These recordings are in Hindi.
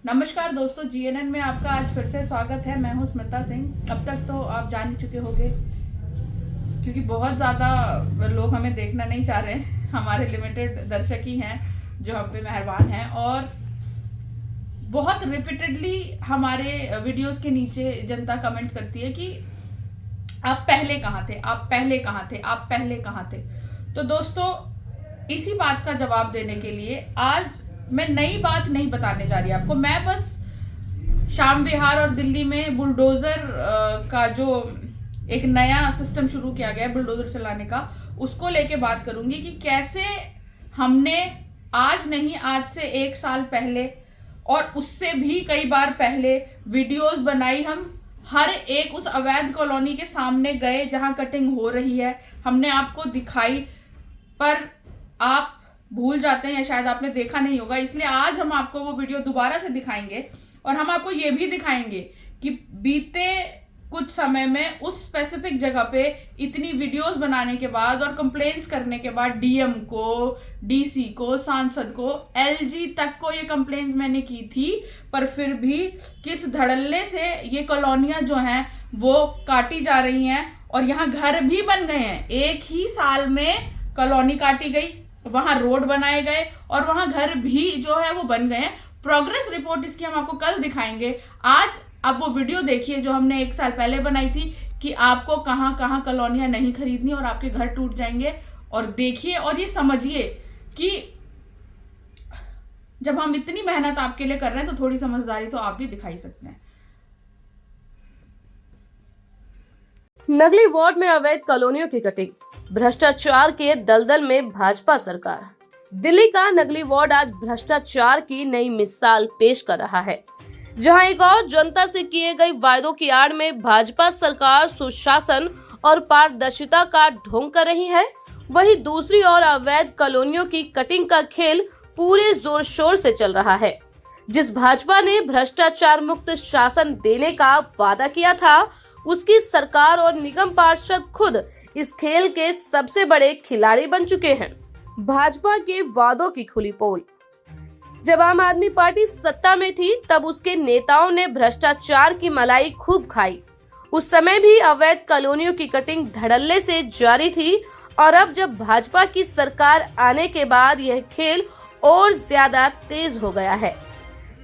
नमस्कार दोस्तों, जीएनएन में आपका आज फिर से स्वागत है। मैं हूं स्मिता सिंह। अब तक तो आप जान ही चुके होंगे क्योंकि बहुत ज़्यादा लोग हमें देखना नहीं चाह रहे हैं। हमारे लिमिटेड दर्शक ही हैं जो हम पे मेहरबान हैं और बहुत रिपीटेडली हमारे वीडियोस के नीचे जनता कमेंट करती है कि आप पहले कहाँ थे, आप पहले कहाँ थे, आप पहले कहाँ थे। तो दोस्तों, इसी बात का जवाब देने के लिए आज मैं नई बात नहीं बताने जा रही आपको। मैं बस शाम विहार और दिल्ली में बुलडोजर का जो एक नया सिस्टम शुरू किया गया है बुलडोजर चलाने का, उसको लेके बात करूंगी कि कैसे हमने आज नहीं, आज से 1 साल पहले और उससे भी कई बार पहले वीडियोस बनाई। हम हर एक उस अवैध कॉलोनी के सामने गए जहां कटिंग हो रही है, हमने आपको दिखाई, पर आप भूल जाते हैं या शायद आपने देखा नहीं होगा। इसलिए आज हम आपको वो वीडियो दोबारा से दिखाएंगे और हम आपको ये भी दिखाएंगे कि बीते कुछ समय में उस स्पेसिफिक जगह पे इतनी वीडियोस बनाने के बाद और कंप्लेंट्स करने के बाद डीएम को, डीसी को, सांसद को, एलजी तक को ये कंप्लेंट्स मैंने की थी, पर फिर भी किस धड़ल्ले से ये कॉलोनियां जो हैं वो काटी जा रही हैं और यहाँ घर भी बन गए हैं। एक ही साल में कॉलोनी काटी गई, वहां रोड बनाए गए और वहां घर भी जो है वो बन गए हैं। प्रोग्रेस रिपोर्ट इसकी हम आपको कल दिखाएंगे। आज आप वो वीडियो देखिए जो हमने 1 साल पहले बनाई थी कि आपको कहां कहां कॉलोनियां नहीं खरीदनी और आपके घर टूट जाएंगे। और देखिए और ये समझिए कि जब हम इतनी मेहनत आपके लिए कर रहे हैं तो थोड़ी समझदारी तो आप भी दिखाई सकते हैं। नगली वार्ड में अवैध कॉलोनियों की कटिंग, भ्रष्टाचार के दलदल में भाजपा सरकार। दिल्ली का नगली वार्ड आज भ्रष्टाचार की नई मिसाल पेश कर रहा है, जहां एक और जनता से किए गए वायदों की आड़ में भाजपा सरकार सुशासन और पारदर्शिता का ढोंग कर रही है, वहीं दूसरी ओर अवैध कॉलोनियों की कटिंग का खेल पूरे जोर शोर से चल रहा है। जिस भाजपा ने भ्रष्टाचार मुक्त शासन देने का वादा किया था, उसकी सरकार और निगम पार्षद खुद इस खेल के सबसे बड़े खिलाड़ी बन चुके हैं। भाजपा के वादों की खुली पोल। जब आम आदमी पार्टी सत्ता में थी तब उसके नेताओं ने भ्रष्टाचार की मलाई खूब खाई। उस समय भी अवैध कॉलोनियों की कटिंग धड़ल्ले से जारी थी और अब जब भाजपा की सरकार आने के बाद यह खेल और ज्यादा तेज हो गया है।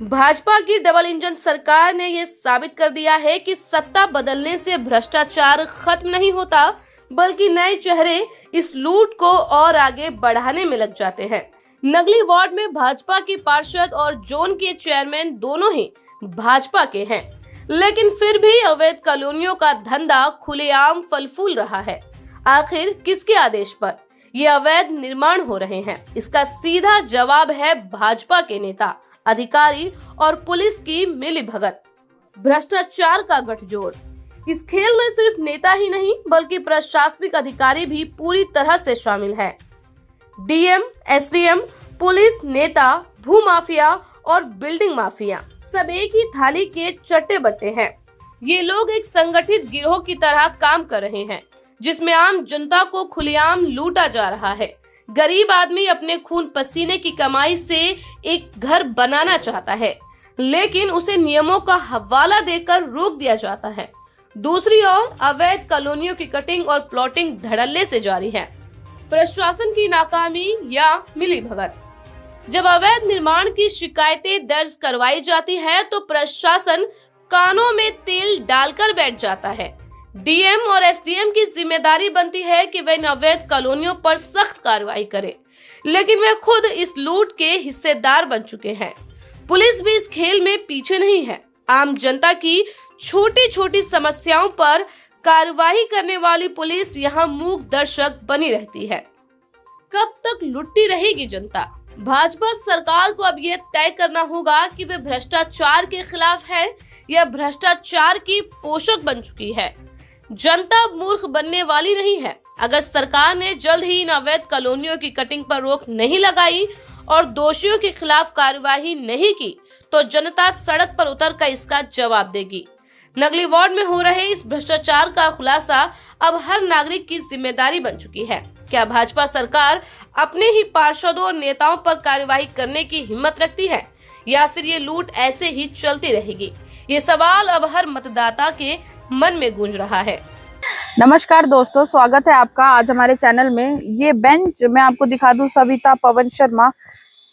भाजपा की डबल इंजन सरकार ने यह साबित कर दिया है कि सत्ता बदलने से भ्रष्टाचार खत्म नहीं होता, बल्कि नए चेहरे इस लूट को और आगे बढ़ाने में लग जाते हैं। नगली वार्ड में भाजपा की पार्षद और जोन के चेयरमैन दोनों ही भाजपा के हैं, लेकिन फिर भी अवैध कॉलोनियों का धंधा खुलेआम फल फूल रहा है। आखिर किसके आदेश पर ये अवैध निर्माण हो रहे हैं? इसका सीधा जवाब है भाजपा के नेता, अधिकारी और पुलिस की मिलीभगत, भ्रष्टाचार का गठजोड़। इस खेल में सिर्फ नेता ही नहीं बल्कि प्रशासनिक अधिकारी भी पूरी तरह से शामिल है। डीएम, एसडीएम, पुलिस, नेता, भू माफिया और बिल्डिंग माफिया सब एक ही थाली के चट्टे बट्टे हैं। ये लोग एक संगठित गिरोह की तरह काम कर रहे हैं, जिसमें आम जनता को खुलेआम लूटा जा रहा है। गरीब आदमी अपने खून पसीने की कमाई से एक घर बनाना चाहता है, लेकिन उसे नियमों का हवाला देकर रोक दिया जाता है। दूसरी ओर अवैध कॉलोनियों की कटिंग और प्लॉटिंग धड़ल्ले से जारी है। प्रशासन की नाकामी या मिलीभगत। जब अवैध निर्माण की शिकायतें दर्ज करवाई जाती है तो प्रशासन कानों में तेल डालकर बैठ जाता है। डीएम और एसडीएम की जिम्मेदारी बनती है कि वे इन अवैध कॉलोनियों पर सख्त कार्रवाई करें, लेकिन वे खुद इस लूट के हिस्सेदार बन चुके हैं। पुलिस भी इस खेल में पीछे नहीं है। आम जनता की छोटी छोटी समस्याओं पर कार्रवाई करने वाली पुलिस यहाँ मूक दर्शक बनी रहती है। कब तक लुटती रहेगी जनता? भाजपा सरकार को अब यह तय करना होगा कि वे भ्रष्टाचार के खिलाफ है या भ्रष्टाचार की पोषक बन चुकी है। जनता मूर्ख बनने वाली नहीं है। अगर सरकार ने जल्द ही इन अवैध कॉलोनियों की कटिंग पर रोक नहीं लगाई और दोषियों के खिलाफ कार्यवाही नहीं की तो जनता सड़क पर उतरकर इसका जवाब देगी। नगली वार्ड में हो रहे इस भ्रष्टाचार का खुलासा अब हर नागरिक की जिम्मेदारी बन चुकी है। क्या भाजपा सरकार अपने ही पार्षदों और नेताओं पर कार्यवाही करने की हिम्मत रखती है या फिर ये लूट ऐसे ही चलती रहेगी? ये सवाल अब हर मतदाता के मन में गूंज रहा है। नमस्कार दोस्तों, स्वागत है आपका आज हमारे चैनल में। ये बेंच मैं आपको दिखा दूं, सविता पवन शर्मा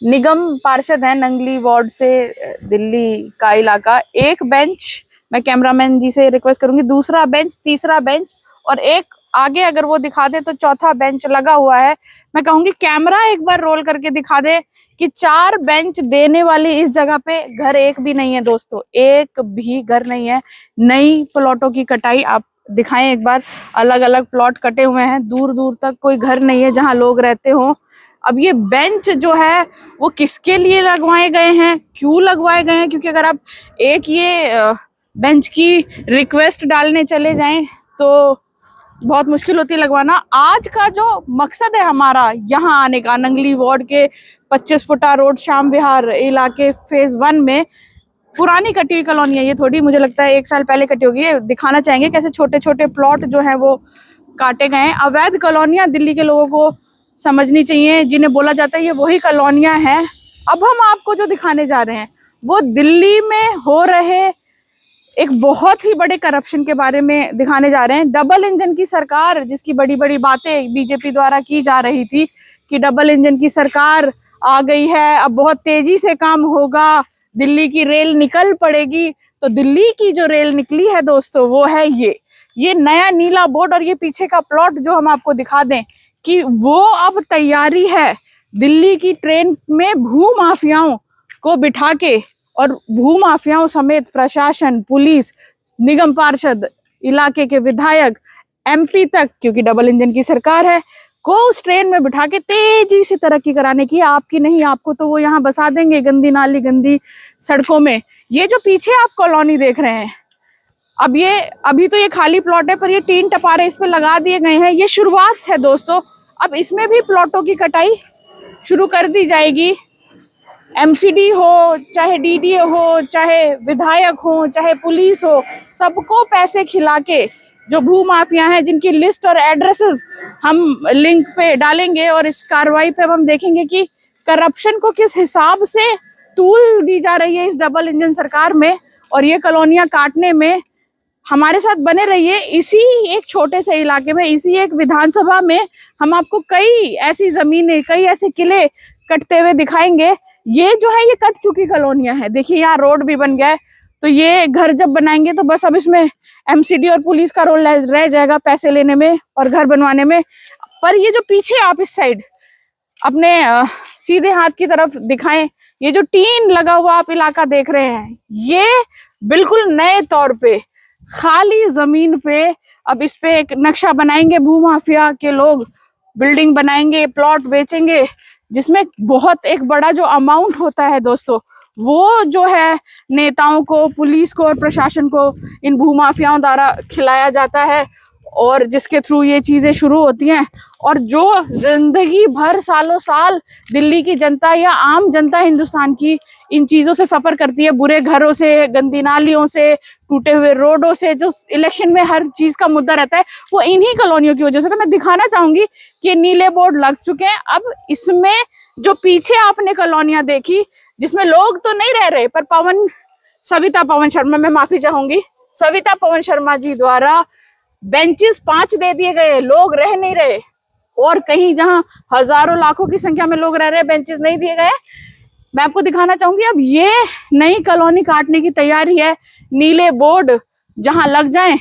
निगम पार्षद है नंगली वार्ड से, दिल्ली का इलाका। एक बेंच मैं कैमरामैन जी से रिक्वेस्ट करूंगी, दूसरा बेंच, तीसरा बेंच और एक आगे अगर वो दिखा दे तो चौथा बेंच लगा हुआ है। मैं कहूंगी कैमरा एक बार रोल करके दिखा दे कि 4 बेंच देने वाली इस जगह पे घर एक भी नहीं है दोस्तों, एक भी घर नहीं है। नई प्लॉटों की कटाई आप दिखाएं एक बार, अलग अलग प्लॉट कटे हुए हैं, दूर दूर तक कोई घर नहीं है जहां लोग रहते हो। अब ये बेंच जो है वो किसके लिए लगवाए गए हैं, क्यों लगवाए गए हैं? क्योंकि अगर आप एक ये बेंच की रिक्वेस्ट डालने चले जाएं तो बहुत मुश्किल होती है लगवाना। आज का जो मकसद है हमारा यहाँ आने का, नंगली वार्ड के 25 फुटा रोड श्याम विहार इलाके फेज 1 में, पुरानी कटी हुई कॉलोनी है ये, थोड़ी मुझे लगता है 1 साल पहले कटी होगी। दिखाना चाहेंगे कैसे छोटे छोटे प्लॉट जो हैं वो काटे गए हैं। अवैध कॉलोनियां दिल्ली के लोगों को समझनी चाहिए, जिन्हें बोला जाता है ये वही कॉलोनियां हैं। अब हम आपको जो दिखाने जा रहे हैं वो दिल्ली में हो रहे एक बहुत ही बड़े करप्शन के बारे में दिखाने जा रहे हैं। डबल इंजन की सरकार, जिसकी बड़ी बड़ी बातें बीजेपी द्वारा की जा रही थी कि डबल इंजन की सरकार आ गई है, अब बहुत तेजी से काम होगा, दिल्ली की रेल निकल पड़ेगी। तो दिल्ली की जो रेल निकली है दोस्तों वो है ये नया नीला बोर्ड। और ये पीछे का प्लॉट जो हम आपको दिखा दें कि वो अब तैयारी है दिल्ली की ट्रेन में भू माफियाओं को बिठा के, और भू माफियाओं समेत प्रशासन, पुलिस, निगम पार्षद, इलाके के विधायक, एमपी तक, क्योंकि डबल इंजन की सरकार है, को उस ट्रेन में बिठा के तेजी से तरक्की कराने की। आपकी नहीं, आपको तो वो यहाँ बसा देंगे गंदी नाली, गंदी सड़कों में। ये जो पीछे आप कॉलोनी देख रहे हैं, अब ये अभी तो ये खाली प्लॉट है, पर ये 3 टपारे इस पे लगा दिए गए हैं। ये शुरुआत है दोस्तों, अब इसमें भी प्लॉटों की कटाई शुरू कर दी जाएगी। एमसीडी हो, चाहे डीडीए हो, चाहे विधायक हो, चाहे पुलिस हो, सबको पैसे खिला के जो भू माफिया हैं, जिनकी लिस्ट और एड्रेसेस हम लिंक पे डालेंगे, और इस कार्रवाई पे हम देखेंगे कि करप्शन को किस हिसाब से तूल दी जा रही है इस डबल इंजन सरकार में। और ये कॉलोनियां काटने में हमारे साथ बने रहिए। इसी एक छोटे से इलाके में, इसी एक विधानसभा में हम आपको कई ऐसी जमीनें, कई ऐसे किले कटते हुए दिखाएंगे। ये जो है ये कट चुकी कॉलोनियां हैं। देखिए यहाँ रोड भी बन गया है, तो ये घर जब बनाएंगे तो बस अब इसमें एमसीडी और पुलिस का रोल रह जाएगा पैसे लेने में और घर बनवाने में। पर ये जो पीछे आप इस साइड अपने सीधे हाथ की तरफ दिखाएं, ये जो टीन लगा हुआ आप इलाका देख रहे हैं, ये बिल्कुल नए तौर पे खाली जमीन पे अब इस पे एक नक्शा बनाएंगे भू माफिया के लोग, बिल्डिंग बनाएंगे, प्लॉट बेचेंगे, जिसमें बहुत एक बड़ा जो अमाउंट होता है दोस्तों, वो जो है नेताओं को, पुलिस को और प्रशासन को इन भू माफियाओं द्वारा खिलाया जाता है, और जिसके थ्रू ये चीजें शुरू होती हैं। और जो जिंदगी भर, सालों साल दिल्ली की जनता या आम जनता हिंदुस्तान की इन चीजों से सफर करती है, बुरे घरों से, गंदी नालियों से, टूटे हुए रोडों से, जो इलेक्शन में हर चीज का मुद्दा रहता है, वो इन्हीं कॉलोनियों की वजह से। तो मैं दिखाना चाहूंगी कि नीले बोर्ड लग चुके हैं। अब इसमें जो पीछे आपने कॉलोनियां देखी, जिसमें लोग तो नहीं रह रहे, पर सविता पवन शर्मा, मैं माफी चाहूंगी, सविता पवन शर्मा जी द्वारा बेंचेस 5 दे दिए गए, लोग रह नहीं रहे। और कहीं जहां हजारों लाखों की संख्या में लोग रह रहे, बेंचेस नहीं दिए गए। मैं आपको दिखाना चाहूंगी, अब ये नई कॉलोनी काटने की तैयारी है। नीले बोर्ड जहां लग जाएं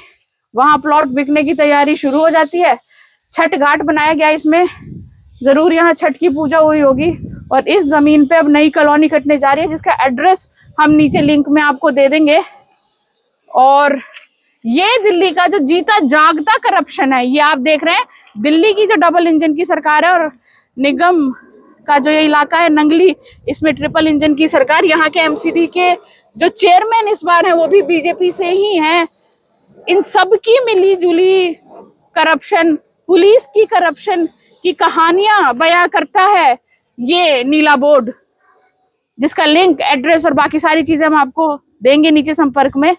वहां प्लॉट बिकने की तैयारी शुरू हो जाती है। छठ घाट बनाया गया, इसमें जरूर यहाँ छठ की पूजा हुई होगी। और इस जमीन पे अब नई कॉलोनी कटने जा रही है, जिसका एड्रेस हम नीचे लिंक में आपको दे देंगे। और ये दिल्ली का जो जीता जागता करप्शन है, ये आप देख रहे हैं। दिल्ली की जो डबल इंजन की सरकार है और निगम का जो ये इलाका है नंगली, इसमें ट्रिपल इंजन की सरकार। यहाँ के एमसीडी के जो चेयरमैन इस बार हैं वो भी बीजेपी से ही हैं। इन सब की मिली जुली करप्शन, पुलिस की करप्शन की कहानियां बयां करता है ये नीला बोर्ड, जिसका लिंक, एड्रेस और बाकी सारी चीजें हम आपको देंगे नीचे संपर्क में।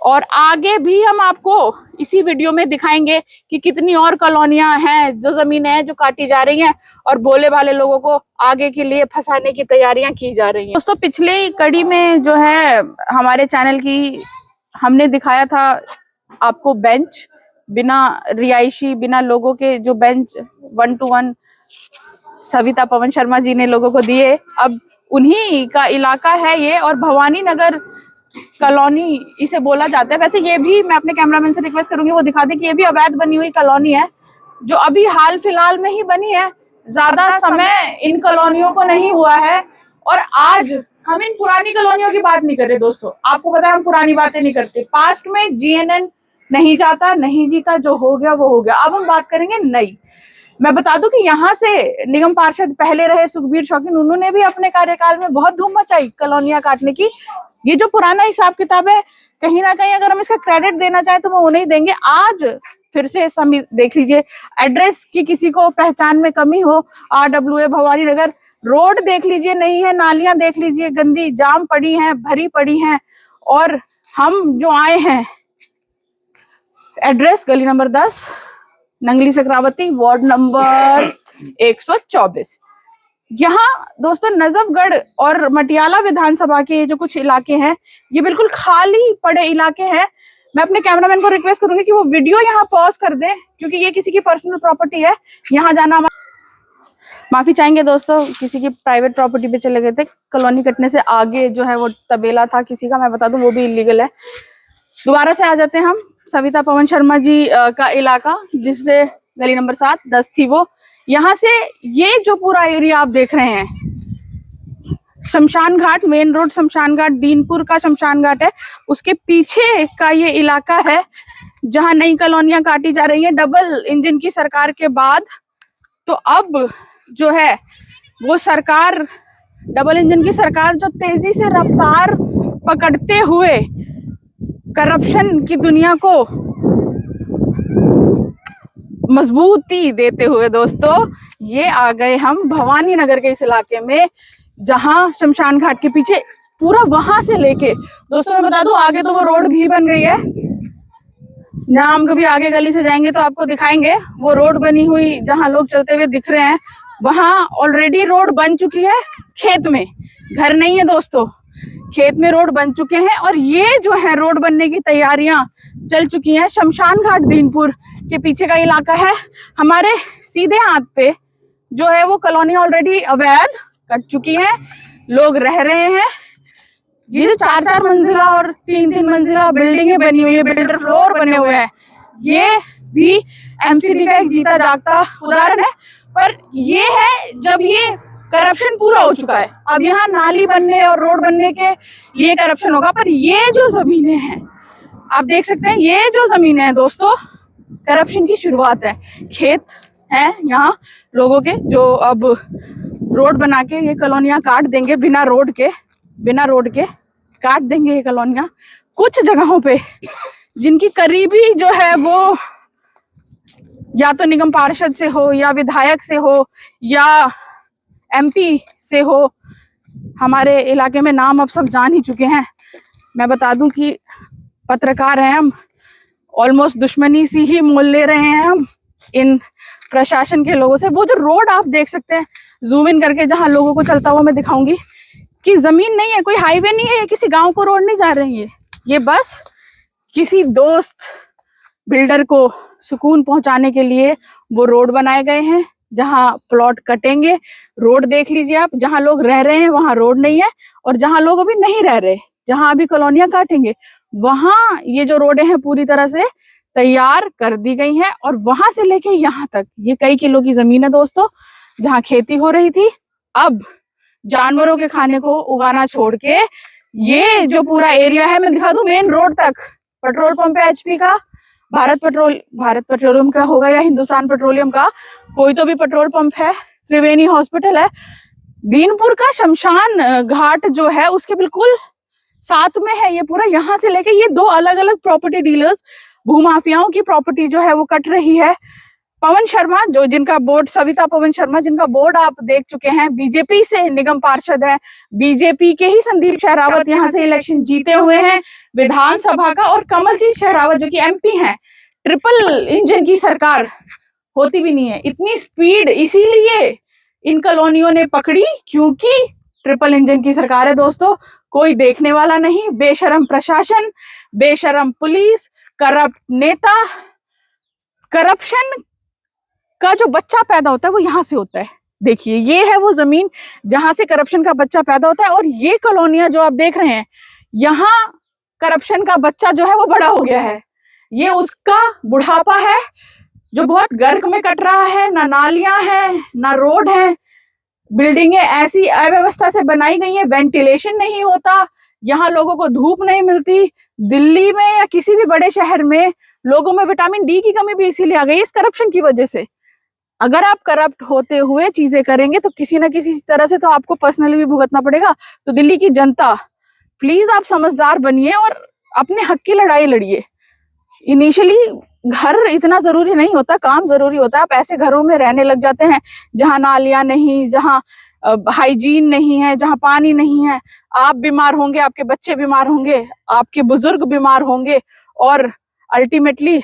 और आगे भी हम आपको इसी वीडियो में दिखाएंगे कि कितनी और कॉलोनियां हैं, जो जमीनें हैं जो काटी जा रही हैं और भोले भाले लोगों को आगे के लिए फंसाने की तैयारियां की जा रही हैं। दोस्तों पिछले कड़ी में जो है हमारे चैनल की हमने दिखाया था आपको बेंच, बिना रिहायशी बिना लोगों के जो बेंच 1 to 1 सविता पवन शर्मा जी ने लोगों को दिए। अब उन्हीं का इलाका है ये और भवानी नगर कॉलोनी इसे बोला जाता है। वैसे ये भी मैं अपने कैमरामैन से रिक्वेस्ट करूंगी वो दिखा दे कि ये भी अवैध बनी हुई कॉलोनी है जो अभी हाल फिलहाल में ही बनी है, ज्यादा समय इन कॉलोनियों को नहीं हुआ है। और आज हम इन पुरानी कॉलोनियों की बात नहीं कर रहे दोस्तों, आपको पता है हम पुरानी बातें नहीं करते। पास्ट में जीएनएन नहीं जाता नहीं जीता, जो हो गया वो हो गया। अब हम बात करेंगे नई। मैं बता दूं कि यहाँ से निगम पार्षद पहले रहे सुखबीर शौकीन, उन्होंने भी अपने कार्यकाल में बहुत धूम मचाई कॉलोनियां काटने की। ये जो पुराना हिसाब किताब है कहीं ना कहीं अगर हम इसका क्रेडिट देना चाहें तो वो उन्हें देंगे। आज फिर से देख लीजिए, एड्रेस की किसी को पहचान में कमी हो, RWA भवानी नगर, रोड देख लीजिए नहीं है, नालियां देख लीजिए गंदी जाम पड़ी हैं, भरी पड़ी हैं। और हम जो आए हैं एड्रेस गली नंबर 10 नंगली सक्रावती वार्ड नंबर 124। यहाँ दोस्तों नजफगढ़ और मटियाला विधानसभा के जो कुछ इलाके हैं ये बिल्कुल खाली पड़े इलाके हैं। मैं अपने कैमरामैन को रिक्वेस्ट करूंगी कि वो वीडियो यहाँ पॉज कर दे क्योंकि ये किसी की पर्सनल प्रॉपर्टी है, यहाँ जाना माफी चाहेंगे दोस्तों, किसी की प्राइवेट प्रॉपर्टी पे चले गए थे। कॉलोनी कटने से आगे जो है वो तबेला था किसी का, मैं बता दूं वो भी इलीगल है। दोबारा से आ जाते हैं हम सविता पवन शर्मा जी का इलाका, जिससे गली नंबर 7 10 थी वो। यहाँ से ये जो पूरा एरिया आप देख रहे हैं, शमशान घाट मेन रोड, शमशान घाट दीनपुर का शमशान घाट है, उसके पीछे का ये इलाका है जहाँ नई कॉलोनियां काटी जा रही हैं डबल इंजन की सरकार के बाद। तो अब जो है वो सरकार, डबल इंजन की सरकार जो तेजी से रफ्तार पकड़ते हुए करप्शन की दुनिया को मजबूती देते हुए दोस्तों ये आ गए हम भवानी नगर के इस इलाके में, जहां शमशान घाट के पीछे पूरा वहां से लेके दोस्तों मैं बता दूं आगे तो वो रोड भी बन गई है। जहां हम कभी आगे गली से जाएंगे तो आपको दिखाएंगे वो रोड बनी हुई जहां लोग चलते हुए दिख रहे हैं, वहां ऑलरेडी रोड बन चुकी है। खेत में, घर नहीं है दोस्तों, खेत में रोड बन चुके हैं और ये जो है रोड बनने की तैयारियां चल चुकी हैं। शमशान घाट दीनपुर के पीछे का इलाका है, हमारे सीधे हाथ पे जो है वो कॉलोनी ऑलरेडी अवैध कट चुकी है, लोग रह रहे हैं। ये जो 4-4 मंजिला और 3-3 मंजिला बिल्डिंगें बनी हुई है, बिल्डर फ्लोर बने हुए हैं, ये भी एमसीडी का एक जीता जागता उदाहरण है। पर ये है जब ये करप्शन पूरा हो चुका है, अब यहाँ नाली बनने और रोड बनने के लिए करप्शन होगा। पर ये जो जमीनें हैं आप देख सकते हैं, ये जो जमीनें हैं दोस्तों करप्शन की शुरुआत है। खेत हैं यहाँ लोगों के जो अब रोड बना के ये कॉलोनियां काट देंगे, बिना रोड के काट देंगे ये कॉलोनियां। कुछ जगहों पे जिनकी करीबी जो है वो या तो निगम पार्षद से हो या विधायक से हो या MP से हो, हमारे इलाके में नाम अब सब जान ही चुके हैं। मैं बता दूं कि पत्रकार हैं हम, ऑलमोस्ट दुश्मनी सी ही मोल ले रहे हैं हम इन प्रशासन के लोगों से। वो जो रोड आप देख सकते हैं जूम इन करके, जहां लोगों को चलता हुआ मैं दिखाऊंगी कि जमीन नहीं है, कोई हाईवे नहीं है, किसी गांव को रोड नहीं जा रही है, ये बस किसी दोस्त बिल्डर को सुकून पहुंचाने के लिए वो रोड बनाए गए हैं। जहां प्लॉट कटेंगे, रोड देख लीजिए आप, जहां लोग रह रहे हैं वहां रोड नहीं है, और जहां लोग अभी नहीं रह रहे, जहां अभी कॉलोनियां काटेंगे, वहां ये जो रोडें हैं पूरी तरह से तैयार कर दी गई हैं। और वहां से लेके यहाँ तक ये कई किलो की जमीन है दोस्तों, जहां खेती हो रही थी, अब जानवरों के खाने को उगाना छोड़ के ये जो पूरा एरिया है, मैं दिखा दूं मेन रोड तक, पेट्रोल पंप है HP का, भारत पेट्रोलियम का होगा या हिंदुस्तान पेट्रोलियम का, कोई तो भी पेट्रोल पंप है, त्रिवेणी हॉस्पिटल है। दीनपुर का शमशान घाट जो है उसके बिल्कुल साथ में है ये पूरा। यहाँ से लेके ये 2 अलग अलग प्रॉपर्टी डीलर्स, भूमाफियाओं की प्रॉपर्टी जो है वो कट रही है। पवन शर्मा जो जिनका बोर्ड, सविता पवन शर्मा जिनका बोर्ड आप देख चुके हैं, बीजेपी से निगम पार्षद है, बीजेपी के ही संदीप शेरावत यहाँ से इलेक्शन जीते हुए हैं विधानसभा का, और कमलजीत शेरावत जो कि एमपी हैं। ट्रिपल इंजन की सरकार होती भी नहीं है, इतनी स्पीड इसीलिए इन कॉलोनियों ने पकड़ी क्योंकि ट्रिपल इंजन की सरकार है दोस्तों। कोई देखने वाला नहीं, बेशरम प्रशासन, बेशरम पुलिस, करप्ट नेता, करप्शन का जो बच्चा पैदा होता है वो यहाँ से होता है। देखिए ये है वो जमीन जहां से करप्शन का बच्चा पैदा होता है, और ये कॉलोनियां जो आप देख रहे हैं, यहाँ करप्शन का बच्चा जो है वो बड़ा हो गया है। ये उसका बुढ़ापा है जो बहुत गर्क में कट रहा है। ना नालियां हैं, ना रोड है, बिल्डिंगें ऐसी अव्यवस्था से बनाई गई है, वेंटिलेशन नहीं होता, यहाँ लोगों को धूप नहीं मिलती। दिल्ली में या किसी भी बड़े शहर में लोगों में विटामिन डी की कमी भी इसीलिए आ गई इस करप्शन की वजह से। अगर आप करप्ट होते हुए चीजें करेंगे तो किसी ना किसी तरह से तो आपको पर्सनली भी भुगतना पड़ेगा। तो दिल्ली की जनता, प्लीज आप समझदार बनिए और अपने हक की लड़ाई लड़िए। इनिशियली घर इतना जरूरी नहीं होता, काम जरूरी होता है। आप ऐसे घरों में रहने लग जाते हैं जहां नालियां नहीं, जहां हाइजीन नहीं है, जहां पानी नहीं है। आप बीमार होंगे, आपके बच्चे बीमार होंगे, आपके बुजुर्ग बीमार होंगे, और अल्टीमेटली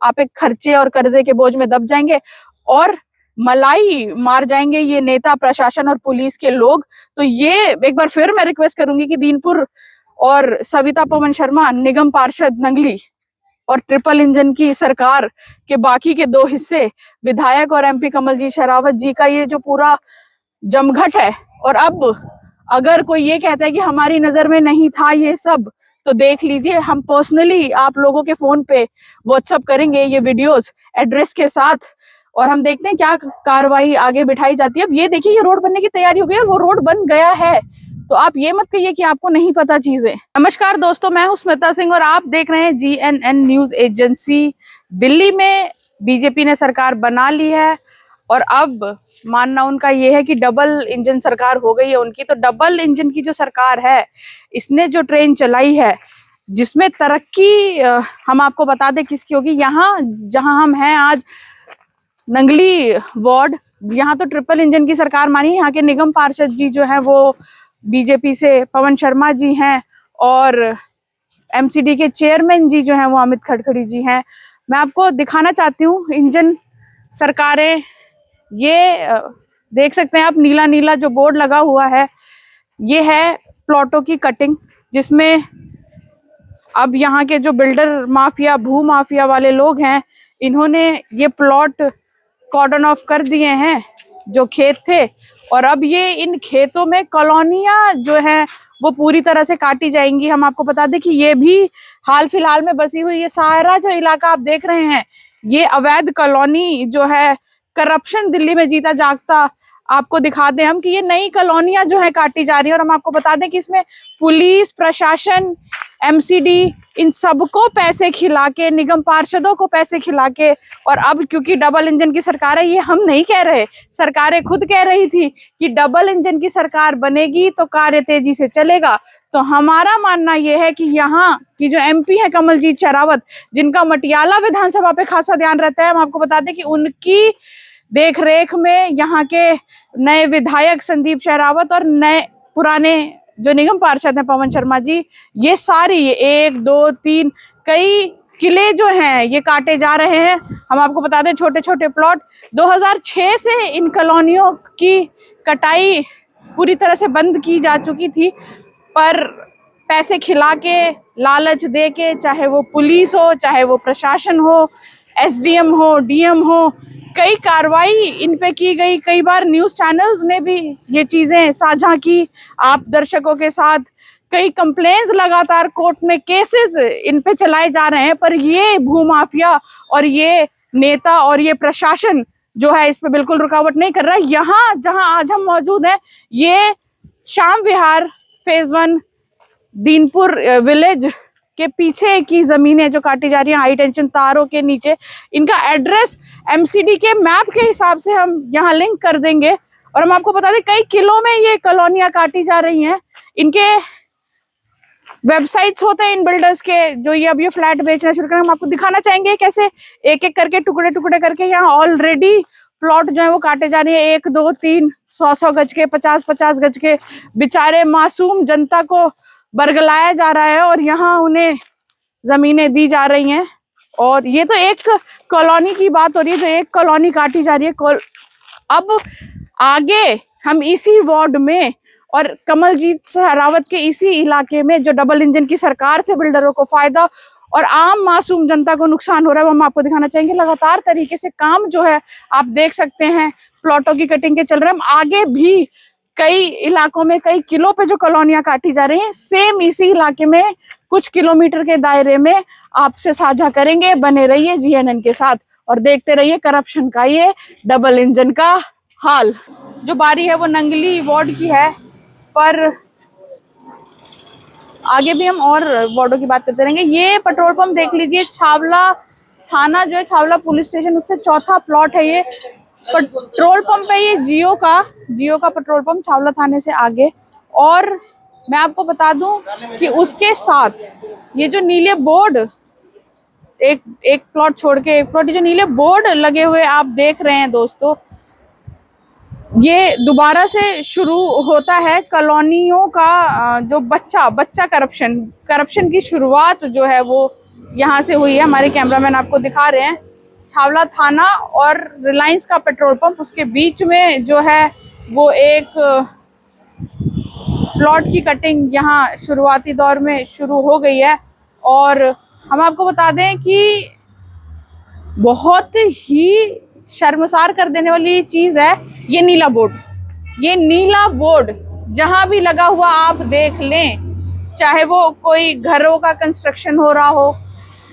आप एक खर्चे और कर्जे के बोझ में दब जाएंगे और मलाई मार जाएंगे ये नेता, प्रशासन और पुलिस के लोग। तो ये एक बार फिर मैं रिक्वेस्ट करूंगी कि दीनपुर और सविता पवन शर्मा निगम पार्षद नंगली और ट्रिपल इंजन की सरकार के बाकी के दो हिस्से, विधायक और एमपी कमलजीत शेरावत जी का ये जो पूरा जमघट है, और अब अगर कोई ये कहता है कि हमारी नजर में नहीं था ये सब, तो देख लीजिए, हम पर्सनली आप लोगों के फोन पे व्हाट्सएप करेंगे ये वीडियोस एड्रेस के साथ, और हम देखते हैं क्या कार्रवाई आगे बिठाई जाती है। अब ये देखिए, ये रोड बनने की तैयारी हो गई और वो रोड बन गया है, तो आप ये मत कहिए कि आपको नहीं पता चीजें। नमस्कार दोस्तों, मैं हूं स्मिता सिंह और आप देख रहे हैं GNN न्यूज एजेंसी। दिल्ली में बीजेपी ने सरकार बना ली है और अब मानना उनका ये है कि डबल इंजन सरकार हो गई है उनकी। तो डबल इंजन की जो सरकार है, इसने जो ट्रेन चलाई है जिसमें तरक्की हम आपको बता दें किसकी होगी। यहाँ जहां हम हैं आज, नंगली वार्ड, यहाँ तो ट्रिपल इंजन की सरकार मानी। यहाँ के निगम पार्षद जी जो हैं वो बीजेपी से पवन शर्मा जी हैं, और MCD के चेयरमैन जी जो हैं वो अमित खड़खड़ी जी हैं। मैं आपको दिखाना चाहती हूँ इंजन सरकारें। ये देख सकते हैं आप, नीला नीला जो बोर्ड लगा हुआ है, ये है प्लॉटों की कटिंग, जिसमें अब यहाँ के जो बिल्डर माफिया, भू माफिया वाले लोग हैं, इन्होंने ये प्लॉट कॉर्डन ऑफ कर दिए हैं जो खेत थे, और अब ये इन खेतों में कॉलोनियां जो हैं वो पूरी तरह से काटी जाएंगी। हम आपको बता दें कि ये भी हाल फिलहाल में बसी हुई, ये सारा जो इलाका आप देख रहे हैं, ये अवैध कॉलोनी जो है, करप्शन दिल्ली में जीता जागता आपको दिखा दें हम कि ये नई कॉलोनियां जो है काटी जा रही है। और हम आपको बता दें कि इसमें पुलिस, प्रशासन, MCD, इन सबको पैसे खिला के, निगम पार्षदों को पैसे खिला के, और अब क्योंकि डबल इंजन की सरकार है, ये हम नहीं कह रहे, सरकारें खुद कह रही थी कि डबल इंजन की सरकार बनेगी तो कार्य तेजी से चलेगा। तो हमारा मानना यह है कि यहाँ की जो MP है कमलजीत शेरावत, जिनका मटियाला विधानसभा पे खासा ध्यान रहता है, हम आपको बता दें कि उनकी देख रेख में यहाँ के नए विधायक संदीप शेरावत और नए पुराने जो निगम पार्षद हैं पवन शर्मा जी, ये सारी 1, 2, 3 कई किले जो हैं ये काटे जा रहे हैं। हम आपको बता दें, छोटे छोटे प्लॉट 2006 से इन कॉलोनियों की कटाई पूरी तरह से बंद की जा चुकी थी, पर पैसे खिला के, लालच दे के, चाहे वो पुलिस हो, चाहे वो प्रशासन हो, SDM हो, DM हो, कई कार्रवाई इन पे की गई। कई बार न्यूज़ चैनल्स ने भी ये चीज़ें साझा की आप दर्शकों के साथ। कई कंप्लेंट्स लगातार कोर्ट में, केसेस इन पे चलाए जा रहे हैं, पर ये भूमाफिया और ये नेता और ये प्रशासन जो है इस पे बिल्कुल रुकावट नहीं कर रहा है। यहाँ जहाँ आज हम मौजूद हैं, ये श्याम विहार फेज 1 दीनपुर विलेज के पीछे की जमीनें जो काटी जा रही हैं हाई टेंशन तारों के नीचे। इनका एड्रेस MCD के मैप के हिसाब से हम यहाँ लिंक कर देंगे। और हम आपको बता दें, कई किलो में ये कॉलोनियां काटी जा रही हैं। इनके वेबसाइट्स होते हैं इन बिल्डर्स के जो ये अब ये फ्लैट बेचना शुरू करें। हम आपको दिखाना चाहेंगे कैसे एक एक करके टुकड़े टुकड़े करके यहाँ ऑलरेडी प्लॉट जो है वो काटे जा रहे हैं, 1 2 3 100 गज के, 50 गज के। बेचारे मासूम जनता को बरगलाया जा रहा है और यहाँ उन्हें जमीनें दी जा रही हैं। और ये तो एक कॉलोनी की बात हो रही है, जो एक कॉलोनी काटी जा रही है। अब आगे हम इसी वार्ड में और कमलजीत सहरावत के इसी इलाके में जो डबल इंजन की सरकार से बिल्डरों को फायदा और आम मासूम जनता को नुकसान हो रहा है, वो हम आपको दिखाना चाहेंगे। लगातार तरीके से काम जो है आप देख सकते हैं, प्लॉटों की कटिंग के चल रहे हैं। हम आगे भी कई इलाकों में कई किलो पे जो कॉलोनियां काटी जा रही हैं, सेम इसी इलाके में कुछ किलोमीटर के दायरे में आपसे साझा करेंगे। बने रहिए GNN के साथ और देखते रहिए करप्शन का ये डबल इंजन का हाल। जो बारी है वो नंगली वार्ड की है, पर आगे भी हम और वार्डों की बात करते रहेंगे। ये पेट्रोल पंप देख लीजिए, छावला थाना जो है, छावला पुलिस स्टेशन, उससे चौथा प्लॉट है ये। पेट्रोल पंप है ये जियो का पेट्रोल पंप, छावला थाने से आगे। और मैं आपको बता दूं कि उसके साथ ये जो नीले बोर्ड, एक प्लॉट छोड़ के एक प्लॉट, जो नीले बोर्ड लगे हुए आप देख रहे हैं दोस्तों, ये दोबारा से शुरू होता है कॉलोनियों का जो बच्चा करप्शन की शुरुआत जो है वो यहाँ से हुई है। हमारे कैमरामैन आपको दिखा रहे हैं, छावला थाना और रिलायंस का पेट्रोल पंप, उसके बीच में जो है वो एक प्लॉट की कटिंग यहाँ शुरुआती दौर में शुरू हो गई है। और हम आपको बता दें कि बहुत ही शर्मसार कर देने वाली चीज है ये नीला बोर्ड जहां भी लगा हुआ आप देख लें, चाहे वो कोई घरों का कंस्ट्रक्शन हो रहा हो,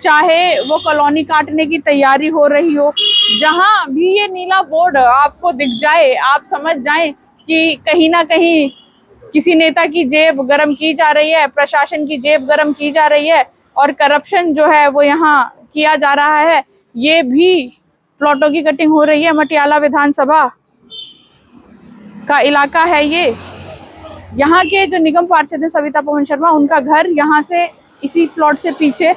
चाहे वो कॉलोनी काटने की तैयारी हो रही हो, जहां भी ये नीला बोर्ड आपको दिख जाए, आप समझ जाएं कि कहीं ना कहीं किसी नेता की जेब गरम की जा रही है, प्रशासन की जेब गरम की जा रही है और करप्शन जो है वो यहाँ किया जा रहा है। ये भी प्लॉटों की कटिंग हो रही है। मटियाला विधानसभा का इलाका है ये। यहाँ के जो निगम पार्षद हैं सविता पवन शर्मा, उनका घर यहाँ से इसी प्लॉट से पीछे,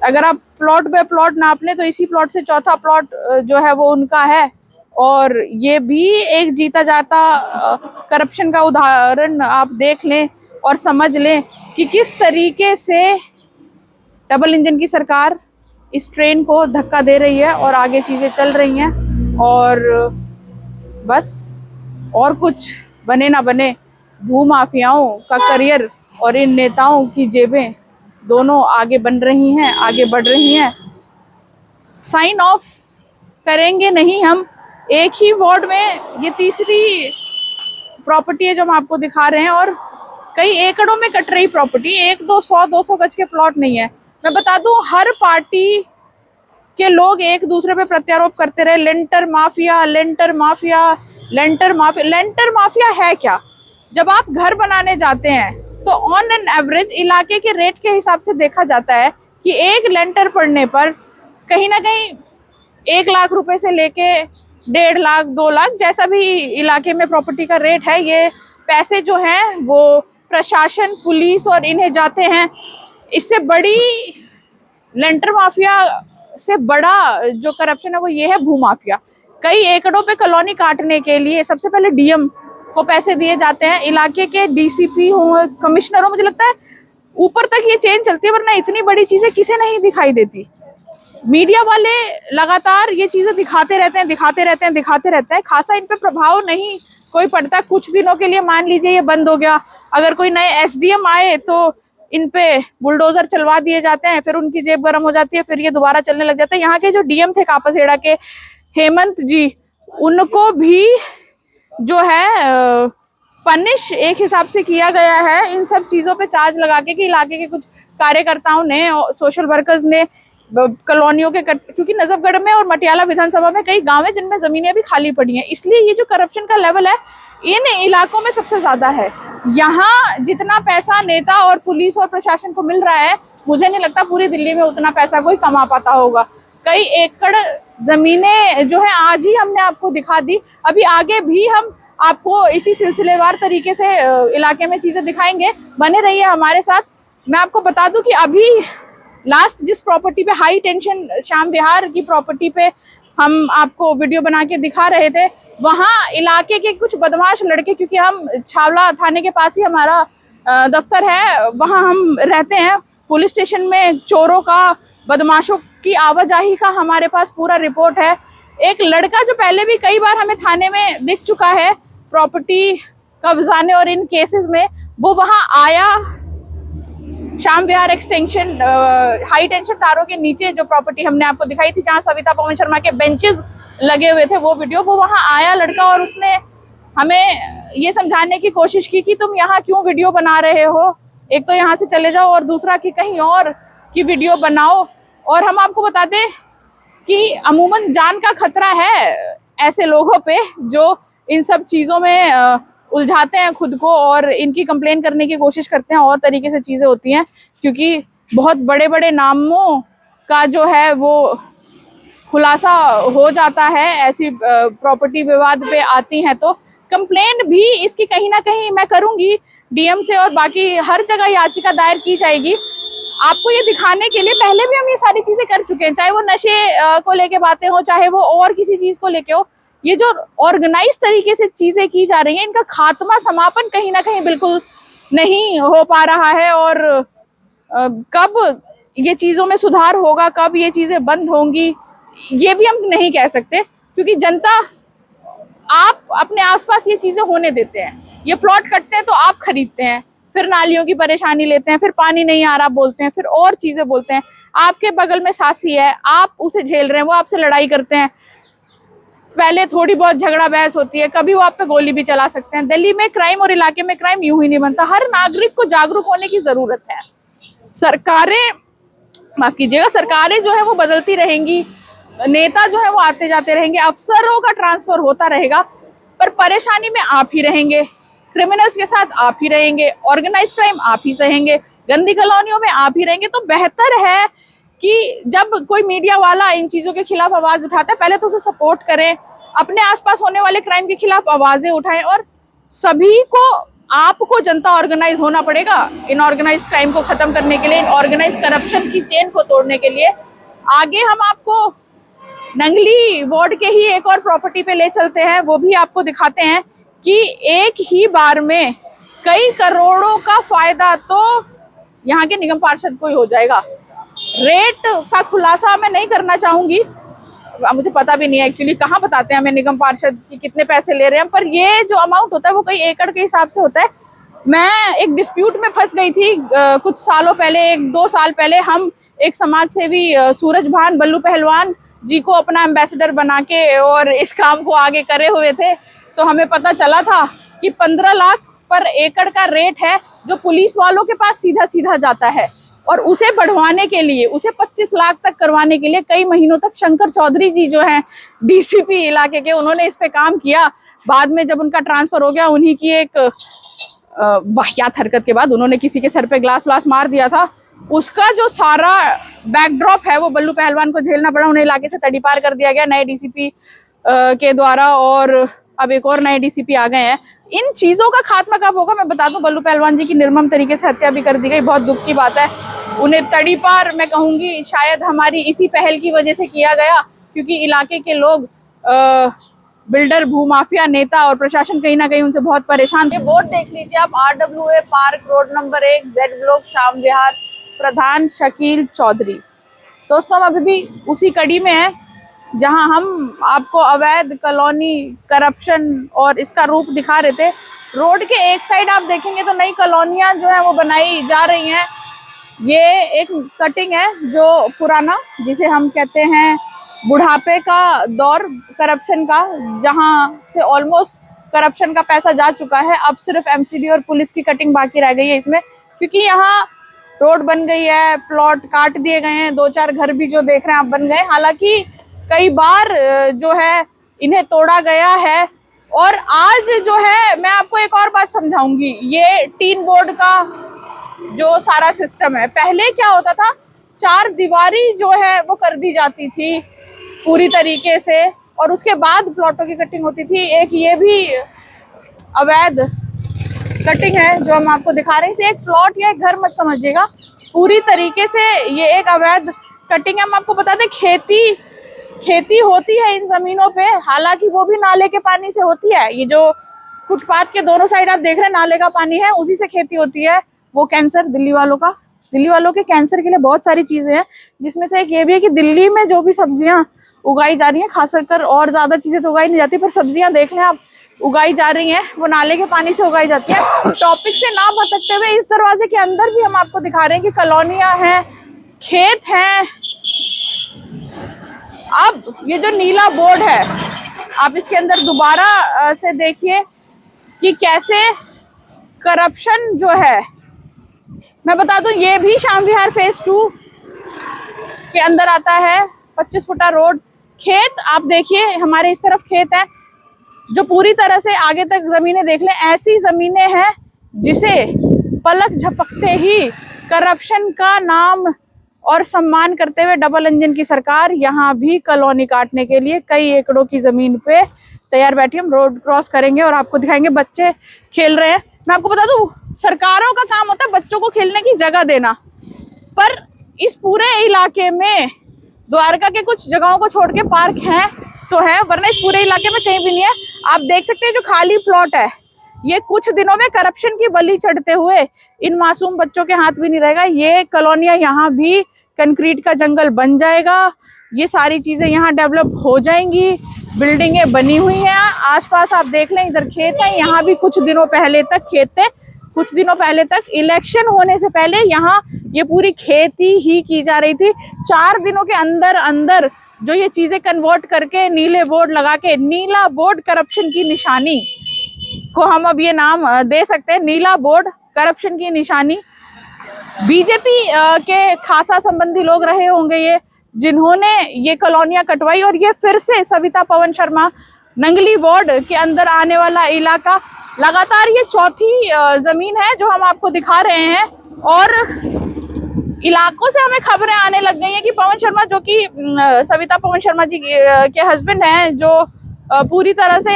अगर आप प्लॉट बाय प्लॉट नाप लें तो इसी प्लॉट से चौथा प्लॉट जो है वो उनका है। और ये भी एक जीता जाता करप्शन का उदाहरण आप देख लें और समझ लें कि किस तरीके से डबल इंजन की सरकार इस ट्रेन को धक्का दे रही है और आगे चीजें चल रही हैं। और बस और कुछ बने ना बने, भूमाफियाओं का करियर और इन नेताओं की जेबें दोनों आगे बन रही हैं, आगे बढ़ रही हैं। साइन ऑफ करेंगे नहीं हम। एक ही वार्ड में ये तीसरी प्रॉपर्टी है जो हम आपको दिखा रहे हैं और कई एकड़ों में कट रही प्रॉपर्टी, 1 200 गज के प्लॉट नहीं है। मैं बता दूं, हर पार्टी के लोग एक दूसरे पे प्रत्यारोप करते रहे, लेंटर माफिया। लेंटर माफिया है क्या? जब आप घर बनाने जाते हैं तो ऑन एन एवरेज इलाके के रेट के हिसाब से देखा जाता है कि एक लेंटर पड़ने पर कहीं ना कहीं 1 लाख रुपए से लेके 1.5 लाख 2 लाख, जैसा भी इलाके में प्रॉपर्टी का रेट है, ये पैसे जो हैं वो प्रशासन, पुलिस और इन्हें जाते हैं। इससे बड़ी लेंटर माफिया से बड़ा जो करप्शन है वो ये है भूमाफिया। कई एकड़ों पे कॉलोनी काटने के लिए सबसे पहले डीएम को पैसे दिए जाते हैं, इलाके के डीसीपी हो, कमिश्नर हो, मुझे लगता है ऊपर तक ये चेन चलती है, वरना इतनी बड़ी चीजें किसे नहीं दिखाई देती। मीडिया वाले लगातार ये चीजें दिखाते रहते हैं। खासा इन पे प्रभाव नहीं कोई पड़ता। कुछ दिनों के लिए मान लीजिए ये बंद हो गया, अगर कोई नए एसडीएम आए तो इन पे बुलडोजर चलवा दिए जाते हैं, फिर उनकी जेब गर्म हो जाती है, फिर ये दोबारा चलने लग जाता है। यहाँ के जो डीएम थे कापासेड़ा के हेमंत जी, उनको भी जो है पनिश एक हिसाब से किया गया है इन सब चीजों पे चार्ज लगा के कि इलाके के कुछ कार्यकर्ताओं ने, सोशल वर्कर्स ने कॉलोनियों के क्योंकि नजफगढ़ में और मटियाला विधानसभा में कई गांव है जिनमें जमीनें भी खाली पड़ी हैं, इसलिए ये जो करप्शन का लेवल है इन इलाकों में सबसे ज्यादा है। यहाँ जितना पैसा नेता और पुलिस और प्रशासन को मिल रहा है, मुझे नहीं लगता पूरी दिल्ली में उतना पैसा कोई कमा पाता होगा। कई एकड़ जमीनें जो है आज ही हमने आपको दिखा दी, अभी आगे भी हम आपको इसी सिलसिलेवार तरीके से इलाके में चीजें दिखाएंगे। बने रहिए हमारे साथ। मैं आपको बता दूं कि अभी लास्ट जिस प्रॉपर्टी पे हाई टेंशन श्याम विहार की प्रॉपर्टी पे हम आपको वीडियो बना के दिखा रहे थे, वहाँ इलाके के कुछ बदमाश लड़के, क्योंकि हम छावला थाने के पास ही हमारा दफ्तर है, वहाँ हम रहते हैं, पुलिस स्टेशन में चोरों का, बदमाशों की आवाजाही का हमारे पास पूरा रिपोर्ट है। एक लड़का जो पहले भी कई बार हमें थाने में दिख चुका है प्रॉपर्टी कब्जाने और इन केसेस में, वो वहाँ आया श्याम विहार एक्सटेंशन हाई टेंशन तारों के नीचे जो प्रॉपर्टी हमने आपको दिखाई थी, जहाँ सविता पवन शर्मा के बेंचेस लगे हुए थे, वो वीडियो, वो वहाँ आया लड़का और उसने हमें ये समझाने की कोशिश की कि तुम यहाँ क्यों वीडियो बना रहे हो, एक तो यहाँ से चले जाओ और दूसरा कि कहीं और की वीडियो बनाओ। और हम आपको बता दें कि अमूमन जान का खतरा है ऐसे लोगों पे जो इन सब चीज़ों में उलझाते हैं खुद को और इनकी कंप्लेन करने की कोशिश करते हैं और तरीके से चीज़ें होती हैं, क्योंकि बहुत बड़े बड़े नामों का जो है वो खुलासा हो जाता है ऐसी प्रॉपर्टी विवाद पे आती हैं। तो कंप्लेन भी इसकी कहीं ना कहीं मैं करूंगी डीएम से और बाकी हर जगह याचिका दायर की जाएगी आपको ये दिखाने के लिए। पहले भी हम ये सारी चीजें कर चुके हैं, चाहे वो नशे को लेके बातें हो, चाहे वो और किसी चीज को लेके हो। ये जो ऑर्गेनाइज तरीके से चीजें की जा रही हैं, इनका खात्मा, समापन कहीं ना कहीं बिल्कुल नहीं हो पा रहा है। और कब ये चीजों में सुधार होगा, कब ये चीजें बंद होंगी, ये भी हम नहीं कह सकते, क्योंकि जनता, आप अपने आसपास ये चीजें होने देते हैं, ये प्लॉट कटते हैं तो आप खरीदते हैं, फिर नालियों की परेशानी लेते हैं, फिर पानी नहीं आ रहा बोलते हैं, फिर और चीजें बोलते हैं। आपके बगल में सासी है, आप उसे झेल रहे हैं, वो आपसे लड़ाई करते हैं, पहले थोड़ी बहुत झगड़ा बहस होती है, कभी वो आप पे गोली भी चला सकते हैं। दिल्ली में क्राइम और इलाके में क्राइम यूं ही नहीं बनता। हर नागरिक को जागरूक होने की जरूरत है। सरकारें, माफ कीजिएगा, सरकारें जो है वो बदलती रहेंगी, नेता जो है वो आते जाते रहेंगे, अफसरों का ट्रांसफर होता रहेगा, पर परेशानी में आप ही रहेंगे, क्रिमिनल्स के साथ आप ही रहेंगे, ऑर्गेनाइज क्राइम आप ही सहेंगे, गंदी कॉलोनियों में आप ही रहेंगे। तो बेहतर है कि जब कोई मीडिया वाला इन चीजों के खिलाफ आवाज उठाता है, पहले तो उसे सपोर्ट करें, अपने आसपास होने वाले क्राइम के खिलाफ आवाजें उठाएं। और सभी को, आपको जनता ऑर्गेनाइज होना पड़ेगा इन ऑर्गेनाइज क्राइम को खत्म करने के लिए, इन ऑर्गेनाइज करप्शन की चेन को तोड़ने के लिए। आगे हम आपको नंगली वार्ड के ही एक और प्रॉपर्टी पे ले चलते हैं, वो भी आपको दिखाते हैं कि एक ही बार में कई करोड़ों का फायदा तो यहाँ के निगम पार्षद को ही हो जाएगा। रेट का खुलासा मैं नहीं करना चाहूंगी, मुझे पता भी नहीं है एक्चुअली कहाँ बताते हैं हमें निगम पार्षद की कितने पैसे ले रहे हैं, पर ये जो अमाउंट होता है वो कई एकड़ के हिसाब से होता है। मैं एक डिस्प्यूट में फंस गई थी कुछ सालों पहले, 1-2 साल पहले। हम एक समाज सेवी सूरज भान बल्लू पहलवान जी को अपना एम्बेसडर बना के और इस काम को आगे करे हुए थे, तो हमें पता चला था कि 15 लाख पर एकड़ का रेट है जो पुलिस वालों के पास सीधा सीधा जाता है, और उसे बढ़वाने के लिए, उसे 25 लाख तक करवाने के लिए कई महीनों तक शंकर चौधरी जी जो हैं डीसीपी इलाके के, उन्होंने इस पे काम किया। बाद में जब उनका ट्रांसफर हो गया, उन्हीं की एक वाहियात हरकत के बाद उन्होंने किसी के सर पे ग्लास व्लास मार दिया था, उसका जो सारा बैकड्रॉप है वो बल्लू पहलवान को झेलना पड़ा। उन्हें इलाके से तड़ीपार कर दिया गया नए डीसीपी के द्वारा, और अब एक और नए डीसीपी आ गए हैं। इन चीजों का खात्मा कब होगा मैं बता दूं, बल्लू पहलवान जी की निर्मम तरीके से हत्या भी कर दी गई, बहुत दुख की बात है। उन्हें तड़ीपार मैं कहूंगी शायद हमारी इसी पहल की वजह से किया गया, क्योंकि इलाके के लोग, बिल्डर, भूमाफिया, नेता और प्रशासन कहीं ना कहीं उनसे बहुत परेशान थे। बोर्ड देख लीजिए आप, RWA park road number 1 Z block Shyam Vihar, प्रधान शकील चौधरी। दोस्तों हम अभी भी उसी कड़ी में हैं जहां हम आपको अवैध कॉलोनी, करप्शन और इसका रूप दिखा रहे थे। रोड के एक साइड आप देखेंगे तो नई कॉलोनियां जो है वो बनाई जा रही हैं। ये एक कटिंग है जो पुराना, जिसे हम कहते हैं बुढ़ापे का दौर करप्शन का, जहां से ऑलमोस्ट करप्शन का पैसा जा चुका है। अब सिर्फ एमसीडी और पुलिस की कटिंग बाकी रह गई है इसमें, क्योंकि यहाँ रोड बन गई है, प्लॉट काट दिए गए हैं, 2-4 घर भी जो देख रहे हैं आप बन गए। हालांकि कई बार जो है इन्हें तोड़ा गया है। और आज जो है मैं आपको एक और बात समझाऊंगी, ये टीन बोर्ड का जो सारा सिस्टम है, पहले क्या होता था, 4 दीवारी जो है वो कर दी जाती थी पूरी तरीके से, और उसके बाद प्लॉटों की कटिंग होती थी। एक ये भी अवैध कटिंग है जो हम आपको दिखा रहे हैं। इसे एक प्लॉट या एक घर मत समझिएगा, पूरी तरीके से ये एक अवैध कटिंग है। हम आपको बता दें खेती होती है इन जमीनों पे, हालांकि वो भी नाले के पानी से होती है। ये जो फुटपाथ के दोनों साइड आप देख रहे हैं नाले का पानी है, उसी से खेती होती है। वो कैंसर दिल्ली वालों के कैंसर के लिए बहुत सारी चीजें हैं, जिसमें से एक ये भी है कि दिल्ली में जो भी सब्जियां उगाई जा रही हैं, खासकर और ज्यादा चीजें तो उगाई नहीं जाती, पर सब्जियां देख लें आप उगाई जा रही हैं, वो नाले के पानी से उगाई जाती है। टॉपिक से ना भटकते हुए इस दरवाजे के अंदर भी हम आपको दिखा रहे हैं कि कॉलोनियां हैं, खेत हैं। अब ये जो नीला बोर्ड है, आप इसके अंदर दोबारा से देखिए कि कैसे करप्शन जो है, मैं बता दूं ये भी श्याम विहार फेज 2 के अंदर आता है। 25 फुटा रोड, खेत आप देखिए, हमारे इस तरफ खेत है जो पूरी तरह से आगे तक जमीनें देख लें, ऐसी जमीनें हैं जिसे पलक झपकते ही करप्शन का नाम और सम्मान करते हुए डबल इंजन की सरकार यहाँ भी कॉलोनी काटने के लिए कई एकड़ों की जमीन पे तैयार बैठी। हम रोड क्रॉस करेंगे और आपको दिखाएंगे बच्चे खेल रहे हैं। मैं आपको बता दूं, सरकारों का काम होता है बच्चों को खेलने की जगह देना, पर इस पूरे इलाके में द्वारका के कुछ जगहों को छोड़ के पार्क हैं तो है, वरना इस पूरे इलाके में कहीं भी नहीं है। आप देख सकते हैं जो खाली प्लॉट है, ये कुछ दिनों में करप्शन की बलि चढ़ते हुए इन मासूम बच्चों के हाथ भी नहीं रहेगा। ये कॉलोनियां यहाँ भी कंक्रीट का जंगल बन जाएगा, ये सारी चीजें यहाँ डेवलप हो जाएंगी, बिल्डिंगें बनी हुई हैं। आसपास आप देख लें, इधर खेत हैं, यहाँ भी कुछ दिनों पहले तक खेत थे। कुछ दिनों पहले तक इलेक्शन होने से पहले यहाँ ये पूरी खेती ही की जा रही थी। 4 दिनों के अंदर अंदर जो ये चीजें कन्वर्ट करके नीले बोर्ड लगा के, नीला बोर्ड करप्शन की निशानी को हम अब ये नाम दे सकते हैं, नीला बोर्ड करप्शन की निशानी। बीजेपी के खासा संबंधी लोग रहे होंगे ये, जिन्होंने ये कॉलोनियां कटवाई। और ये फिर से सविता पवन शर्मा, नंगली वार्ड के अंदर आने वाला इलाका, लगातार ये चौथी जमीन है जो हम आपको दिखा रहे हैं। और इलाकों से हमें खबरें आने लग गई हैं कि पवन शर्मा, जो कि सविता पवन शर्मा जी के हस्बैंड हैं, जो पूरी तरह से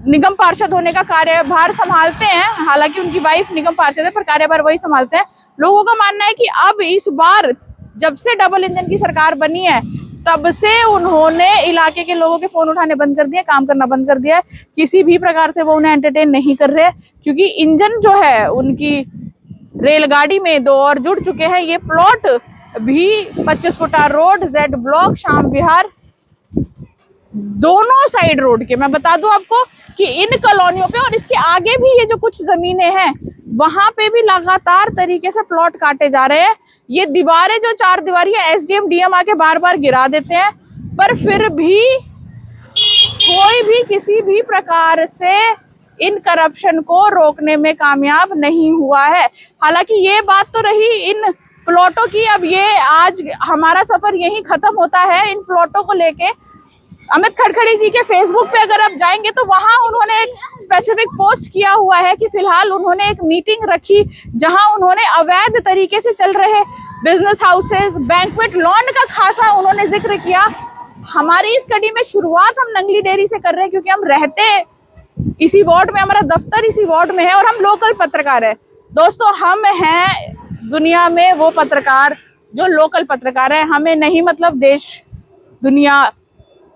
निगम पार्षद होने का कार्यभार संभालते हैं, हालांकि उनकी वाइफ निगम पार्षद है पर कार्यभार वही संभालते हैं। लोगों का मानना है कि अब इस बार जब से डबल इंजन की सरकार बनी है, तब से उन्होंने इलाके के लोगों के फोन उठाने बंद कर दिए, काम करना बंद कर दिया है। किसी भी प्रकार से वो उन्हें एंटरटेन नहीं कर रहे, क्योंकि इंजन जो है उनकी रेलगाड़ी में 2 और जुड़ चुके हैं। ये प्लॉट भी 25 फुटा रोड, जेड ब्लॉक, श्याम विहार, दोनों साइड रोड के। मैं बता दूं आपको कि इन कॉलोनियों पे और इसके आगे भी ये जो कुछ जमीनें हैं, वहां पे भी लगातार तरीके से प्लॉट काटे जा रहे हैं। ये दीवारें जो 4 दीवारी है, एसडीएम डीएम आके बार बार गिरा देते हैं, पर फिर भी कोई भी किसी भी प्रकार से इन करप्शन को रोकने में कामयाब नहीं हुआ है। हालांकि ये बात तो रही इन प्लॉटों की। अब ये आज हमारा सफर यहीं खत्म होता है इन प्लॉटों को लेके। अमित खड़खड़ी जी के फेसबुक पे अगर आप जाएंगे तो वहां उन्होंने एक स्पेसिफिक पोस्ट किया हुआ है कि फिलहाल उन्होंने एक मीटिंग रखी जहां उन्होंने अवैध तरीके से चल रहे बिजनेस हाउसेज, बैंक्वेट लॉन का खासा उन्होंने जिक्र किया। हमारी इस कड़ी में शुरुआत हम नंगली डेयरी से कर रहे हैं, क्योंकि हम रहते इसी वार्ड में, हमारा दफ्तर इसी वार्ड में है और हम लोकल पत्रकार है। दोस्तों, हम हैं दुनिया में वो पत्रकार जो लोकल पत्रकार है। हमें नहीं मतलब देश, दुनिया,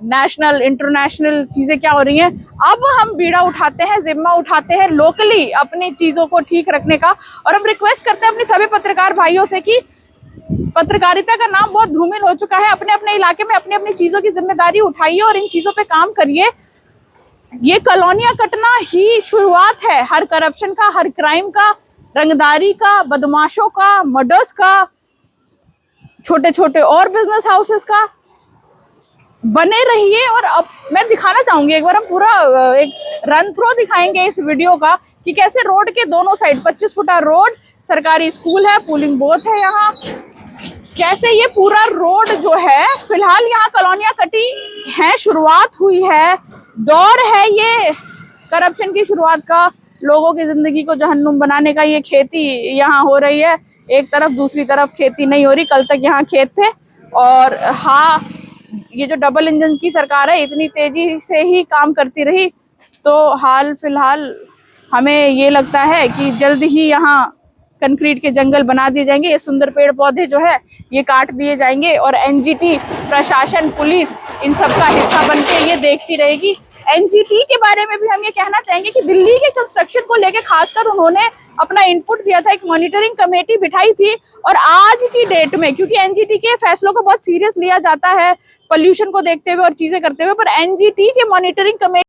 नेशनल, इंटरनेशनल चीजें क्या हो रही हैं। अब हम बीड़ा उठाते हैं, जिम्मा उठाते हैं लोकली अपनी चीजों को ठीक रखने का। और हम रिक्वेस्ट करते हैं अपने सभी पत्रकार भाइयों से कि पत्रकारिता का नाम बहुत धूमिल हो चुका है, अपने अपने इलाके में अपनी अपनी चीजों की जिम्मेदारी उठाइए और इन चीजों पे काम करिए। ये कॉलोनियां कटना ही शुरुआत है हर करप्शन का, हर क्राइम का, रंगदारी का, बदमाशों का, मर्डर्स का, छोटे छोटे और बिजनेस हाउसेस का। बने रहिए। और अब मैं दिखाना चाहूंगी, एक बार हम पूरा एक रन थ्रो दिखाएंगे इस वीडियो का कि कैसे रोड के दोनों साइड 25 फुटा रोड, सरकारी स्कूल है, पुलिंग बूथ है यहाँ, कैसे ये पूरा रोड जो है, फिलहाल यहाँ कॉलोनियां कटी है, शुरुआत हुई है, दौर है ये करप्शन की शुरुआत का, लोगों की जिंदगी को जहन्नुम बनाने का। ये खेती यहाँ हो रही है एक तरफ, दूसरी तरफ खेती नहीं हो रही। कल तक यहाँ खेत थे। और हाँ, ये जो डबल इंजन की सरकार है इतनी तेजी से ही काम करती रही तो हाल फिलहाल हमें ये लगता है कि जल्द ही यहाँ कंक्रीट के जंगल बना दिए जाएंगे। ये सुंदर पेड़ पौधे जो है ये काट दिए जाएंगे और एनजीटी, प्रशासन, पुलिस इन सब का हिस्सा बन के ये देखती रहेगी। एनजीटी के बारे में भी हम ये कहना चाहेंगे कि दिल्ली के कंस्ट्रक्शन को लेके खासकर उन्होंने अपना इनपुट दिया था, एक मॉनिटरिंग कमेटी बिठाई थी और आज की डेट में, क्योंकि एनजीटी के फैसलों को बहुत सीरियस लिया जाता है पोल्यूशन को देखते हुए और चीजें करते हुए, पर एनजीटी के मॉनिटरिंग कमेटी